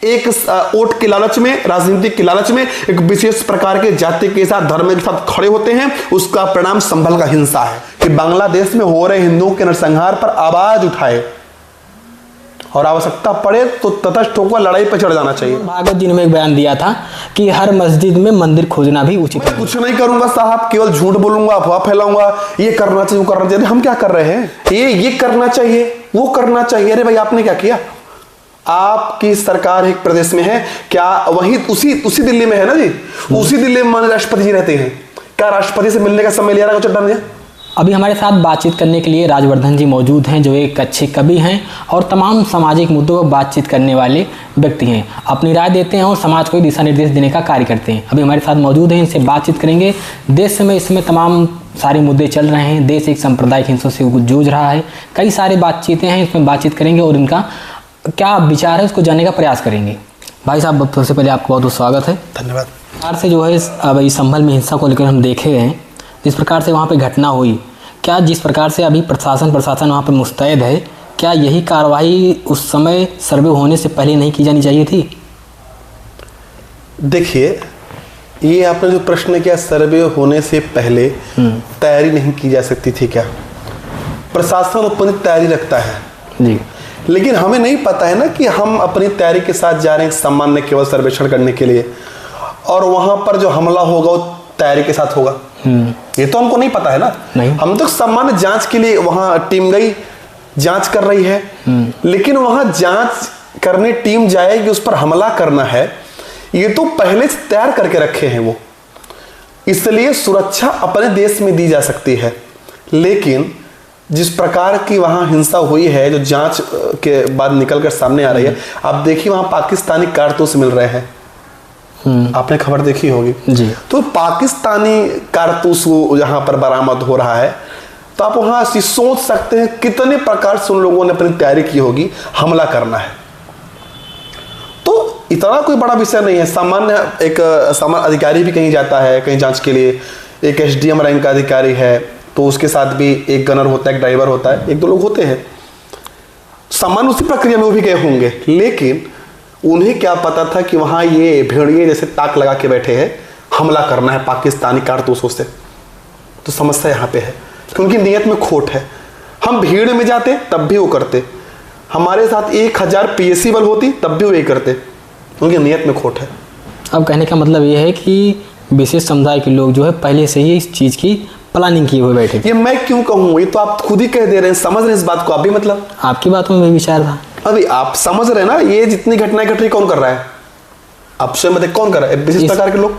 एक वोट के लालच में, राजनीति के लालच में एक विशेष प्रकार के जाति के साथ, धर्म के साथ खड़े होते हैं। उसका परिणाम संभल का हिंसा है कि बांग्लादेश में हो रहे हिंदुओं के नरसंहार पर आवाज उठाए और आवश्यकता पड़े तो तटस्थ होकर लड़ाई पर चढ़ जाना चाहिए। भागवत जी ने एक बयान दिया था कि हर मस्जिद में मंदिर खोजना भी उचित है। कुछ नहीं करूंगा साहब, केवल झूठ बोलूंगा, अफवाह फैलाऊंगा, ये करना चाहिए, वो करना चाहिए। हम क्या कर रहे हैं? ये करना चाहिए, वो करना चाहिए। अरे भाई आपने क्या किया? आपकी सरकार एक प्रदेश में है, क्या वही उसी दिल्ली में है ना जी? उसी दिल्ली में माननीय राष्ट्रपति जी रहते हैं। क्या राष्ट्रपति से मिलने का समय लिया रहा चट्टान ने? अभी हमारे साथ बातचीत करने के लिए राजवर्धन जी मौजूद हैं, जो एक अच्छे कवि हैं और तमाम सामाजिक मुद्दों पर बातचीत करने वाले व्यक्ति हैं। अपनी राय देते हैं और समाज को दिशा निर्देश देने का कार्य करते हैं। अभी हमारे साथ मौजूद हैं, इनसे बातचीत करेंगे। देश में इसमें तमाम सारे मुद्दे चल रहे हैं। देश एक सांप्रदायिक हिंसों से जूझ रहा है। कई सारे बातचीतें हैं, इसमें बातचीत करेंगे और इनका क्या विचार है उसको जानने का प्रयास करेंगे। भाई साहब, सबसे पहले आपका बहुत बहुत स्वागत है। धन्यवाद। सरकार से जो है अब इस संभल में हिंसा को लेकर हम देखे हैं, जिस प्रकार से वहाँ पे घटना हुई, क्या जिस प्रकार से अभी प्रशासन वहाँ पर मुस्तैद है, क्या यही कार्रवाई उस समय सर्वे होने से पहले नहीं की जानी चाहिए थी? देखिए, ये आपने जो प्रश्न किया, सर्वे होने से पहले तैयारी नहीं की जा सकती थी क्या? प्रशासन अपनी तैयारी रखता है जी, लेकिन हमें नहीं पता है ना कि हम अपनी तैयारी के साथ जा रहे हैं सामान्य केवल सर्वेक्षण करने के लिए, और वहां पर जो हमला होगा वो तैयारी के साथ होगा। ये तो हमको नहीं पता है ना। नहीं। हम तो सामान्य जांच के लिए वहां टीम गई, जांच कर रही है, लेकिन वहां जांच करने टीम जाएगी, उस पर हमला करना है, ये तो पहले से तैयार करके रखे हैं वो। इसलिए सुरक्षा अपने देश में दी जा सकती है, लेकिन जिस प्रकार की वहां हिंसा हुई है, जो जांच के बाद निकलकर सामने आ रही है, आप देखिए वहां पाकिस्तानी कारतूस मिल रहे हैं। आपने खबर देखी होगी जी। तो पाकिस्तानी कारतूस यहां पर बरामद हो रहा है, तो आप वहां से सोच सकते हैं कितने प्रकार से उन लोगों ने अपनी तैयारी की होगी, हमला करना है। तो इतना कोई बड़ा विषय नहीं है। सामान्य एक सामान्य अधिकारी भी कहीं जाता है कहीं जांच के लिए, एक SDM रैंक का अधिकारी है, तो उसके साथ भी एक गनर होता है, एक ड्राइवर होता है, एक दो लोग होते हैं। सामान्य उसी प्रक्रिया में वो भी गए होंगे, लेकिन उन्हें क्या पता था कि वहां ये भेड़िए जैसे ताक लगा के बैठे हैं, हमला करना है पाकिस्तानी कारतूसों से। तो समस्या यहाँ पे है कि उनकी नीयत में खोट है। हम भीड़ में जाते तब भी वो करते, हमारे साथ 1000 PSC बल होती तब भी वो ये करते, उनकी नीयत में खोट है। अब कहने का मतलब ये है कि विशेष समुदाय के लोग जो है पहले से ही इस चीज़ की प्लानिंग किए हुए बैठे। ये मैं क्यों कहूँ? ये तो आप खुद ही कह दे रहे हैं, समझ रहे हैं इस बात को आप भी। मतलब आपकी बात में विचार था। अभी आप समझ रहे हैं ना, ये जितनी घटनाएं घट रही कौन कर रहा है? आप स्वयं बताइए कौन कर रहा है? विशेष प्रकार के लोग।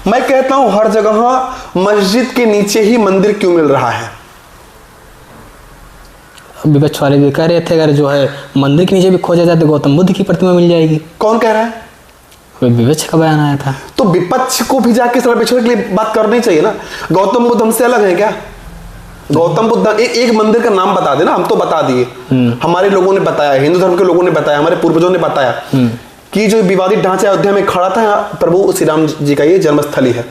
मैं कहता हूं हर जगह मस्जिद के नीचे ही मंदिर क्यों मिल रहा है? विपक्ष वाले भी कह रहे थे अगर जो है मंदिर के नीचे भी खोजा जाए तो गौतम बुद्ध की प्रतिमा मिल जाएगी। कौन कह रहा है? विपक्ष का बयान आया था। तो विपक्ष को भी जाके सर्वेक्षण के लिए बात करनी चाहिए ना। गौतम बुद्ध हमसे अलग है क्या? गौतम बुद्ध एक मंदिर का नाम बता देना, हम तो बता दिए, हमारे लोगों ने बताया, हिंदू धर्म के लोगों ने बताया, हमारे पूर्वजों ने बताया कि जो विवादित ढांचा अयोध्या में खड़ा था, यहाँ प्रभु श्री राम जी का ये जन्मस्थली है।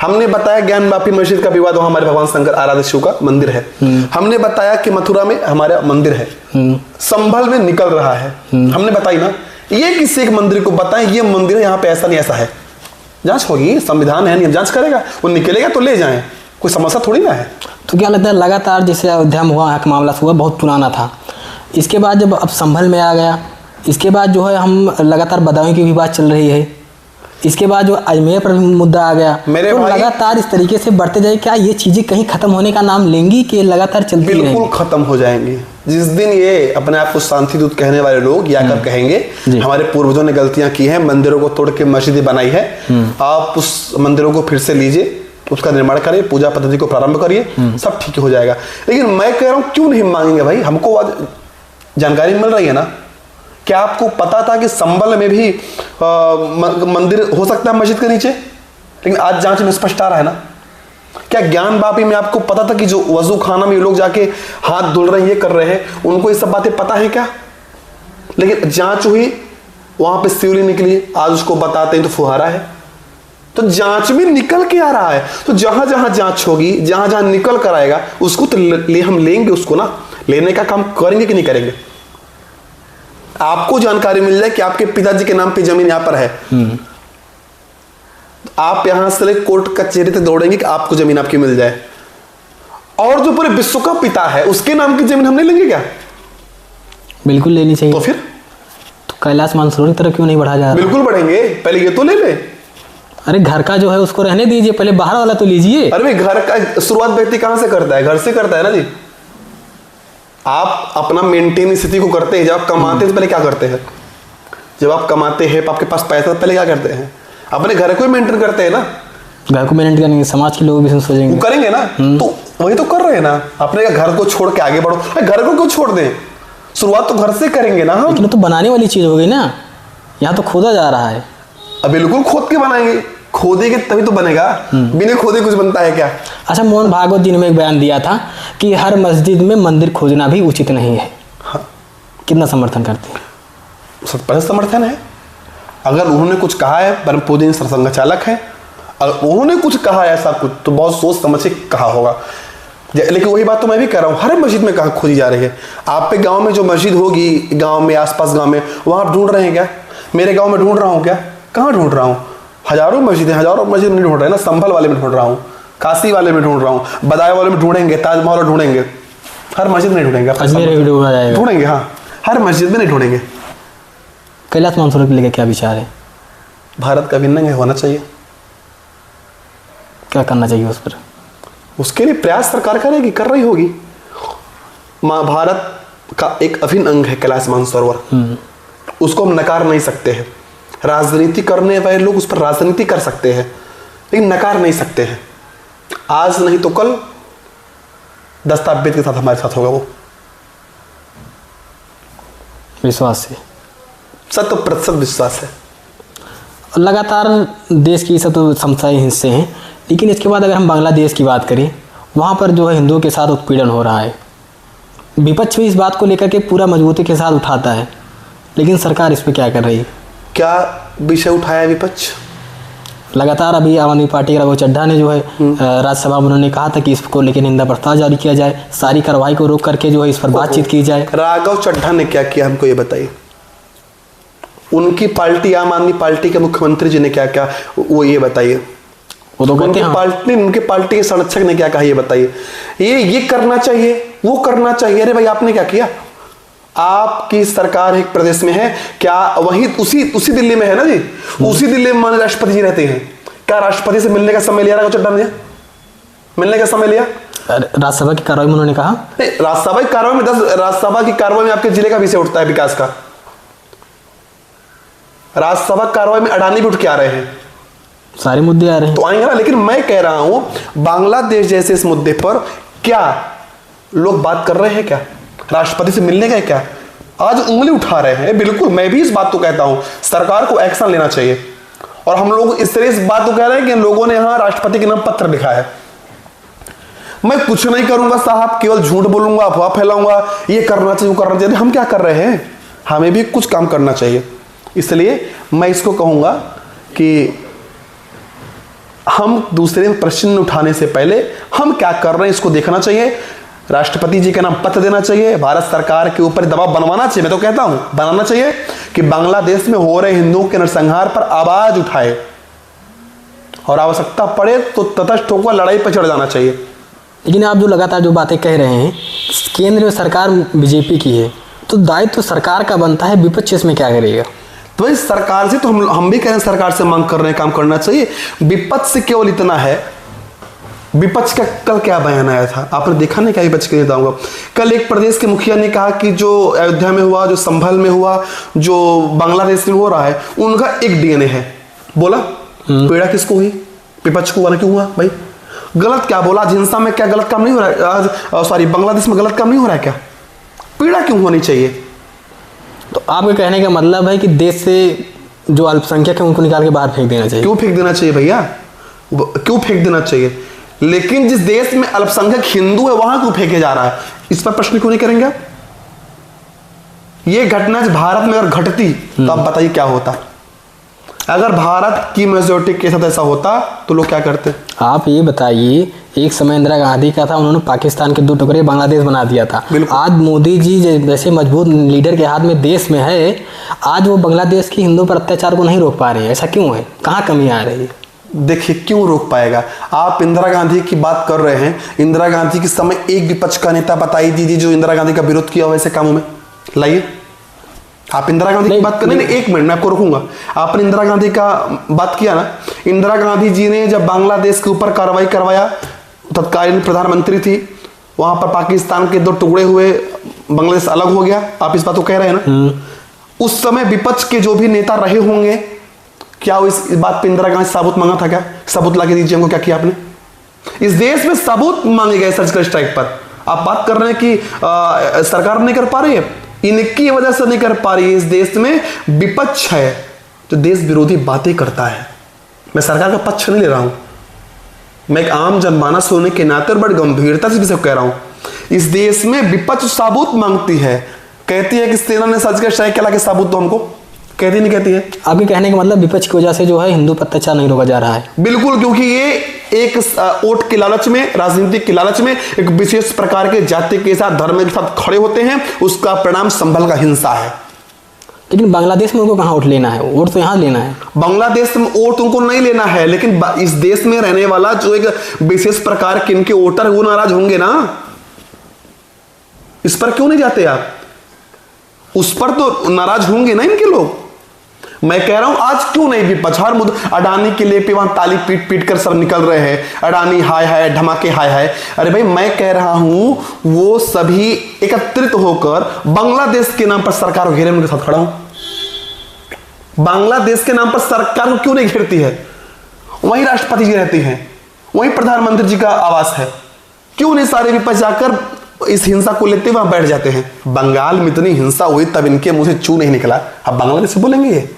हमने बताया ज्ञान वापी मस्जिद का विवाद, वहां हमारे भगवान शंकर आराध्य शिव का मंदिर है। हमने बताया कि मथुरा में हमारा मंदिर है, संभल में निकल रहा है, हमने बताई ना। ये किसी एक मंदिर को बताएं ये मंदिर है, यहाँ पे ऐसा नहीं ऐसा है, जांच होगी, संविधान है, नियम जांच करेगा, वो निकलेगा तो ले जाएं, कोई समस्या थोड़ी ना है। तो क्या लगता है लगातार जैसे अयोध्या में हुआ का मामला हुआ बहुत पुराना था, इसके बाद जब अब संभल में आ गया, इसके बाद जो है हम लगातार बदायूं की भी बात चल रही है, इसके बाद जो अजमेर पर मुद्दा आ गया, मेरे तो लगातार इस तरीके से बढ़ते जाए, क्या ये चीजें कहीं खत्म होने का नाम लेंगी कि लगातार चलती रहेंगी? बिल्कुल खत्म हो जाएंगी। जिस दिन ये अपने आप को शांति दूत कहने वाले लोग या कर कहेंगे हमारे पूर्वजों ने गलतियां की हैं, मंदिरों को तोड़ के मस्जिदें बनाई है, आप उस मंदिरों को फिर से लीजिए, उसका निर्माण करिए, पूजा पद्धति को प्रारंभ करिए, सब ठीक हो जाएगा। लेकिन मैं कह रहा हूं क्यों नहीं मांगेंगे भाई? हमको आज जानकारी मिल रही है ना। क्या आपको पता था कि संभल में भी मंदिर हो सकता है मस्जिद के नीचे? लेकिन आज जांच में स्पष्ट आ रहा है ना। क्या ज्ञान वापी में आपको पता था कि जो वजू खाना में ये लोग जाके हाथ धुल रहे हैं, ये कर रहे हैं, उनको ये सब बातें पता है क्या? लेकिन जांच हुई, वहां पे शिवलिंग निकली, आज उसको बताते हैं तो फुहारा है। तो जांच में निकल के आ रहा है, तो जहां जहां जांच होगी, जहां जहां निकल कर आएगा, उसको तो हम लेंगे, उसको ना लेने का काम करेंगे कि नहीं करेंगे? आपको जानकारी मिल जाए कि आपके पिताजी के नाम पे जमीन यहाँ पर है, आप यहां से कोर्ट कचहरी तक दौड़ेंगे कि आपको जमीन आपकी मिल जाए। और जो पूरे विश्व का पिता है उसके नाम की जमीन हम नहीं लेंगे क्या? बिल्कुल लेनी चाहिए। तो फिर तो कैलाश मानसरोवर की तरफ क्यों नहीं बढ़ा जा रहा? बिल्कुल बढ़ेंगे, पहले ये तो ले ले। अरे घर का जो है उसको रहने दीजिए, पहले बाहर वाला तो लीजिए। अरे भाई घर का शुरुआत व्यक्ति कहां से करता है? घर से करता है ना जी। आप अपना मेंटेन स्थिति को करते हैं, जब आप कमाते हैं तो पहले क्या करते हैं? जब आप कमाते हैं आपके पास पैसा, तो पहले क्या करते हैं? अपने घर को ही मेंटेन करते हैं ना। घर को मेंटेन करेंगे, समाज के लोग भी सोचेंगे, वो करेंगे ना। तो वही तो कर रहे हैं ना, अपने घर को छोड़ के आगे बढ़ो। घर को क्यों छोड़ दें? शुरुआत तो घर से करेंगे ना हम। लेकिन तो बनाने वाली चीज हो गई ना, यहाँ तो खोदा जा रहा है। अब बिल्कुल खोद के बनाएंगे, खोदेंगे तभी तो बनेगा, बिना खोदे कुछ बनता है क्या? अच्छा, मोहन भागवत जी ने एक बयान दिया था कि हर मस्जिद में मंदिर खोदना भी उचित नहीं है। हाँ। कितना समर्थन करते हैं? 100% समर्थन है। अगर उन्होंने कुछ कहा है, परम पूजनीय सरसंघ चालक है, अगर उन्होंने कुछ कहा है ऐसा कुछ, तो बहुत सोच समझ के कहा होगा। लेकिन वही बात तो मैं भी कर रहा हूँ, हर मस्जिद में कहाँ खोदी जा रही है? आप पे गांव में जो मस्जिद होगी, गांव में आसपास गांव में, वहां आप ढूंढ रहे हैं क्या? मेरे गांव में ढूंढ रहा हूँ क्या? कहाँ ढूंढ रहा हूँ? हजारों मस्जिद में ढूंढ रहे हैं ना। संभल वाले में ढूंढ रहा हूँ, काशी वाले में ढूंढ रहा हूँ, बदायूं वाले में ढूंढेंगे, ताजमहल ढूंढेंगे, हर मस्जिद में ढूंढेंगे। ढूंढेंगे, हाँ, हर मस्जिद में नहीं ढूंढेंगे। कैलाश मानसरोवर को लेकर क्या विचार है? भारत का अभिन्न होना चाहिए। क्या करना चाहिए उस पर? उसके लिए प्रयास सरकार करेगी, कर रही होगी। भारत का एक अभिन्न अंग है कैलाश मानसरोवर, उसको हम नकार नहीं सकते हैं। राजनीति करने वाले लोग उस पर राजनीति कर सकते हैं, लेकिन नकार नहीं सकते हैं। आज नहीं तो कल दस्तावेज के साथ हमारे साथ होगा वो, विश्वास है, 100% विश्वास है। लगातार देश की सब तो समस्याएं हिस्से हैं, लेकिन इसके बाद अगर हम बांग्लादेश की बात करें, वहाँ पर जो है हिंदुओं के साथ उत्पीड़न हो रहा है। विपक्ष भी इस बात को लेकर के पूरा मजबूती के साथ उठाता है, लेकिन सरकार इस पर क्या कर रही है? क्या विषय उठाया विपक्ष? लगातार अभी आम आदमी पार्टी का राघव चड्ढा ने जो है राज्यसभा में उन्होंने कहा था कि इसको लेकर निंदा प्रस्ताव जारी किया जाए, सारी कार्रवाई को रोक करके जो है इस पर बातचीत की जाए। राघव चड्ढा ने क्या किया हमको ये बताइए? उनकी पार्टी आम आदमी पार्टी के मुख्यमंत्री जी ने क्या क्या वो ये बताइए? वो तो उनके पार्टी के संरक्षक ने क्या कहा ये बताइए? ये करना चाहिए, वो करना चाहिए। अरे भाई आपने क्या किया? आपकी सरकार एक प्रदेश में है क्या? वही उसी दिल्ली में है ना जी, उसी दिल्ली में माननीय राष्ट्रपति जी रहते हैं। क्या राष्ट्रपति से मिलने का समय लिया राघव चड्ढा ने? मिलने का समय लिया? राज्यसभा की कार्रवाई में उन्होंने कहा नहीं, राज्यसभा की कार्रवाई में आपके जिले का विषय उठता है, विकास का। राज्यसभा कार्रवाई में अडानी भी उठ के आ रहे हैं, सारे मुद्दे आ रहे हैं, तो आएंगे ना। लेकिन मैं कह रहा हूं बांग्लादेश जैसे इस मुद्दे पर क्या लोग बात कर रहे हैं? क्या राष्ट्रपति से मिलने का? क्या आज उंगली उठा रहे हैं? बिल्कुल, मैं भी इस बात को कहता हूं, सरकार को एक्शन लेना चाहिए। और हम लोग इस तरह इस बात को कह रहे हैं कि लोगों ने यहां राष्ट्रपति के नाम पत्र लिखा है। मैं कुछ नहीं करूंगा साहब, केवल झूठ बोलूंगा, अफवाह फैलाऊंगा, ये करना चाहिए, वो करना चाहिए। हम क्या कर रहे हैं? हमें भी कुछ काम करना चाहिए। इसलिए मैं इसको कहूंगा कि हम दूसरे प्रश्न उठाने से पहले हम क्या कर रहे हैं इसको देखना चाहिए। राष्ट्रपति जी के नाम पत्र देना चाहिए, भारत सरकार के ऊपर दबाव बनवाना चाहिए। मैं तो कहता हूं बनाना चाहिए कि बांग्लादेश में हो रहे हिंदुओं के नरसंहार पर आवाज उठाए, और आवश्यकता पड़े तो तटस्थ होकर लड़ाई पर चढ़ जाना चाहिए। लेकिन आप जो लगातार जो बातें कह रहे हैं, केंद्र में सरकार बीजेपी की है, तो दायित्व तो सरकार का बनता है, विपक्ष इसमें क्या करेगा? तो इस सरकार से तो हम भी कह रहे हैं, सरकार से मांग कर रहे हैं, काम करना चाहिए। विपक्ष से केवल इतना है, विपक्ष का कल क्या बयान आया था आपने देखा नहीं? क्या विपक्ष के नेताओं का कल एक प्रदेश के मुखिया ने कहा कि जो अयोध्या में हुआ, जो संभल में हुआ, जो बांग्लादेश में हो रहा है, उनका एक डीएनए है। बोला पीड़ा किसको हुई? विपक्ष को। वाला क्यों हुआ भाई? गलत क्या बोला? हिंसा में क्या गलत काम नहीं हो रहा है? सॉरी, बांग्लादेश में गलत काम नहीं हो रहा है क्या? पीड़ा क्यों होनी चाहिए? तो आपके कहने का मतलब है कि देश से जो अल्पसंख्यक है उनको निकाल के बाहर फेंक देना चाहिए। क्यों फेंक देना चाहिए भैया? क्यों फेंक देना चाहिए? लेकिन जिस देश में अल्पसंख्यक हिंदू है वहां क्यों फेंके जा रहा है? इस पर प्रश्न क्यों नहीं करेंगे आप? ये घटना भारत में अगर घटती तो आप बताइए क्या होता? अगर भारत की मेजोरिटी के साथ ऐसा होता तो लोग क्या करते? आप ये बताइए, एक समय इंदिरा गांधी का था, उन्होंने पाकिस्तान के 2 टुकड़े बांग्लादेश बना दिया था। आज मोदी जी जैसे मजबूत लीडर के हाथ में देश में है, आज वो बांग्लादेश की हिंदुओं पर अत्याचार को नहीं रोक पा रहे हैं। ऐसा क्यों है? कहाँ कमी आ रही है? देखिए, क्यों रोक पाएगा? आप इंदिरा गांधी की बात कर रहे हैं। इंदिरा गांधी के समय एक विपक्ष का नेता बताई दीजिए जो इंदिरा गांधी का विरोध किया हो ऐसे कामों में, लाइए। आप इंदिरा गांधी की बात करें, एक मिनट मैं आपको रोकूंगा। आपने इंदिरा गांधी का बात किया ना, इंदिरा गांधी जी ने जब बांग्लादेश के ऊपर कार्रवाई करवाया, तत्कालीन प्रधानमंत्री थी, वहां पर पाकिस्तान के 2 टुकड़े हुए, बांग्लादेश अलग हो गया। आप इस बात को कह रहे हैं ना? उस समय विपक्ष के जो भी नेता रहे होंगे, क्या वो इस बात पे इंदिरा गांधी सबूत मांगा था? क्या सबूत लाके दीजिए हमको, क्या किया आपने? इस देश में सबूत मांगे गए सर्जिकल स्ट्राइक पर। आप बात कर रहे हैं कि सरकार नहीं कर पा रही है, इनकी वजह से नहीं कर पा रही है। इस देश में विपक्ष है जो देश विरोधी बातें करता है। मैं सरकार का पक्ष नहीं ले रहा हूं, मैं एक आम जनमानस होने के नाते और बड़ी गंभीरता से भी कह रहा हूं। इस देश में विपक्ष सबूत मांगती है, कहती है कि सेना ने सर्जिकल स्ट्राइक किया, के सबूत दो हमको, कहती नहीं कहती है? आपके कहने का मतलब विपक्ष की वजह से जो है हिंदू पर अत्याचार नहीं रोका जा रहा है? बिल्कुल, क्योंकि ये एक वोट के लालच में, राजनीति के लालच में एक विशेष प्रकार के जाति के साथ, धर्म के साथ खड़े होते हैं। उसका परिणाम संभल का हिंसा है। लेकिन बांग्लादेश में उनको कहाँ वोट लेना है? वोट तो यहाँ लेना है। बांग्लादेश में वोट उनको नहीं लेना है, लेकिन इस देश में रहने वाला जो एक विशेष प्रकार के इनके वोटर वो नाराज होंगे ना। इस पर क्यों नहीं जाते आप? उस पर तो नाराज होंगे ना इनके लोग। मैं कह रहा हूं आज क्यों नहीं विपक्ष हर मुद्दा, अडानी के लिए वहां ताली पीट पीट कर सब निकल रहे हैं, अडानी हाय हाय, धमाके हाय हाय। अरे भाई, मैं कह रहा हूं वो सभी एकत्रित होकर बांग्लादेश के नाम पर सरकार को घेरे में उनके साथ खड़ा हूं। बांग्लादेश के नाम पर सरकार को क्यों नहीं घेरती है? वहीं राष्ट्रपति जी रहती हैं, वहीं प्रधानमंत्री जी का आवास है, क्यों नहीं सारे विपक्ष जाकर इस हिंसा को लेते वहां बैठ जाते हैं? बंगाल में इतनी हिंसा हुई तब इनके मुंह से चू नहीं निकला, अब बांग्लादेश से बोलेंगे ये?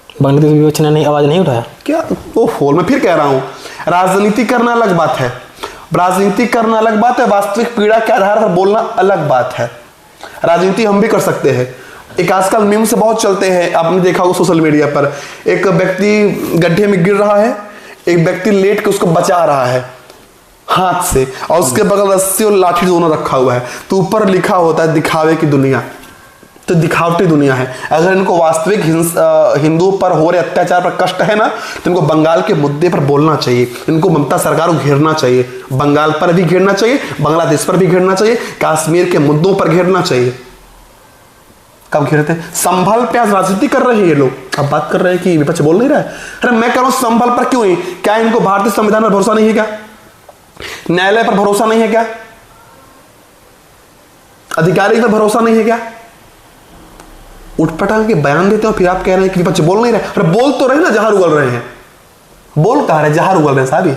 बांग्लादेश विपक्ष ने नहीं आवाज नहीं उठाया क्या? वो फोन में फिर कह रहा हूं, राजनीति करना अलग बात है, राजनीति करना अलग बात है, वास्तविक पीड़ा के आधार पर बोलना अलग बात है। राजनीति हम भी कर सकते हैं। एक आजकल मीम से बहुत चलते हैं, आपने देखा होगा सोशल मीडिया पर, एक व्यक्ति गड्ढे में गिर रहा है, एक व्यक्ति लेट के उसको बचा रहा है हाथ से, और उसके बगल रस्सी और लाठी दोनों रखा हुआ है, तो ऊपर लिखा होता है दिखावे की दुनिया। तो दिखावटी दुनिया है। अगर इनको वास्तविक हिंदुओं पर हो रहे अत्याचार पर कष्ट है ना, तो इनको बंगाल के मुद्दे पर बोलना चाहिए, इनको ममता सरकार को घेरना चाहिए, बंगाल पर भी घेरना चाहिए, बांग्लादेश पर भी घेरना चाहिए, कश्मीर के मुद्दों पर घेरना चाहिए। कब घेरते? संभल पे आज राजनीति कर रहे हैं ये लोग। अब बात कर रहे हैं कि विपक्ष बोल नहीं रहा है। अरे मैं कह रहा हूं संभल पर क्यों? क्या इनको भारतीय संविधान पर भरोसा नहीं है क्या? न्यायालय पर भरोसा नहीं है क्या? अधिकारी पर भरोसा नहीं है क्या? उठपटांग के बयान देते हो, फिर आप कह रहे हैं कि विपक्ष बोल नहीं रहे। अरे बोल तो रहे ना, जहां उगल रहे हैं। बोल कहा रहे, जहां उगल रहे हैं साहब।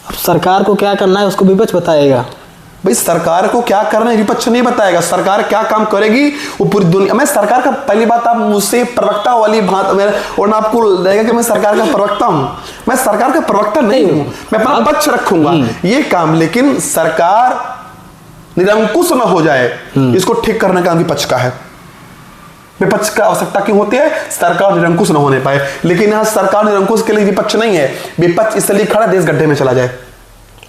अब सरकार को क्या करना है उसको विपक्ष बताएगा। भाई सरकार को क्या करना है विपक्ष नहीं बताएगा, सरकार क्या काम करेगी वो पूरी दुनिया। मैं सरकार का, पहली बात आप मुझसे प्रवक्ता वाली बात, और आपको लगेगा कि मैं सरकार का प्रवक्ता हूं। मैं सरकार का प्रवक्ता नहीं हूं, मैं अपना पक्ष रखूंगा ये काम, लेकिन सरकार निरंकुश न हो जाए, इसको ठीक करने का विपक्ष का है। विपक्ष का आवश्यकता क्यों होती है? सरकार निरंकुश न होने पाए। लेकिन यहां सरकार निरंकुश के लिए विपक्ष नहीं है, विपक्ष इसलिए खड़ा देश गड्ढे में चला जाए।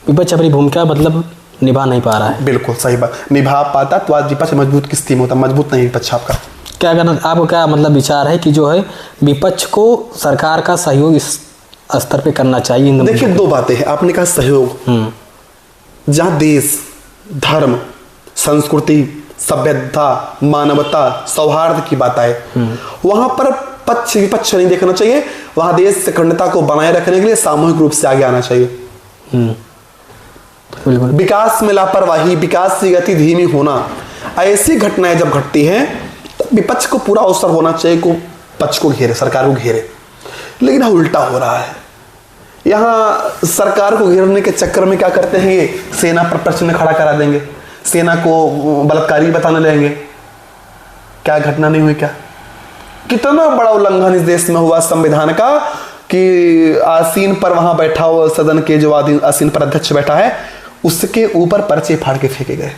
विपक्ष अपनी भूमिका मतलब निभा नहीं पा रहा है। बिल्कुल सही बात, निभा पाता तो आज विपक्ष मजबूत किस टीम होता, मजबूत नहीं विपक्ष। आपका क्या करना, आपको क्या मतलब विचार है कि जो है विपक्ष को सरकार का सहयोग इस स्तर पे करना चाहिए? देखिए दो बातें हैं, आपने कहा सहयोग, जहां देश, धर्म, संस्कृति, सभ्यता, मानवता, सौहार्द की बात आए, वहां पर पक्ष विपक्ष नहीं देखना चाहिए। वहां देश अखंडता को बनाए रखने के लिए सामूहिक रूप से आगे आना चाहिए। विकास में लापरवाही, विकास की गति धीमी होना, ऐसी घटनाएं जब घटती हैं तो विपक्ष को पूरा अवसर होना चाहिए को पक्ष को घेरे, सरकार को घेरे। लेकिन उल्टा हो रहा है। यहां सरकार को घेरने के चक्कर में क्या करते हैं, ये सेना पर प्रश्न खड़ा करा देंगे, सेना को बलात्कारी बताने लगेंगे। क्या घटना नहीं हुई क्या? कितना बड़ा उल्लंघन इस देश में हुआ संविधान का कि आसीन पर वहां बैठा हुआ सदन के जो आसीन पर अध्यक्ष बैठा है उसके ऊपर पर्चे फाड़ के फेंके गए।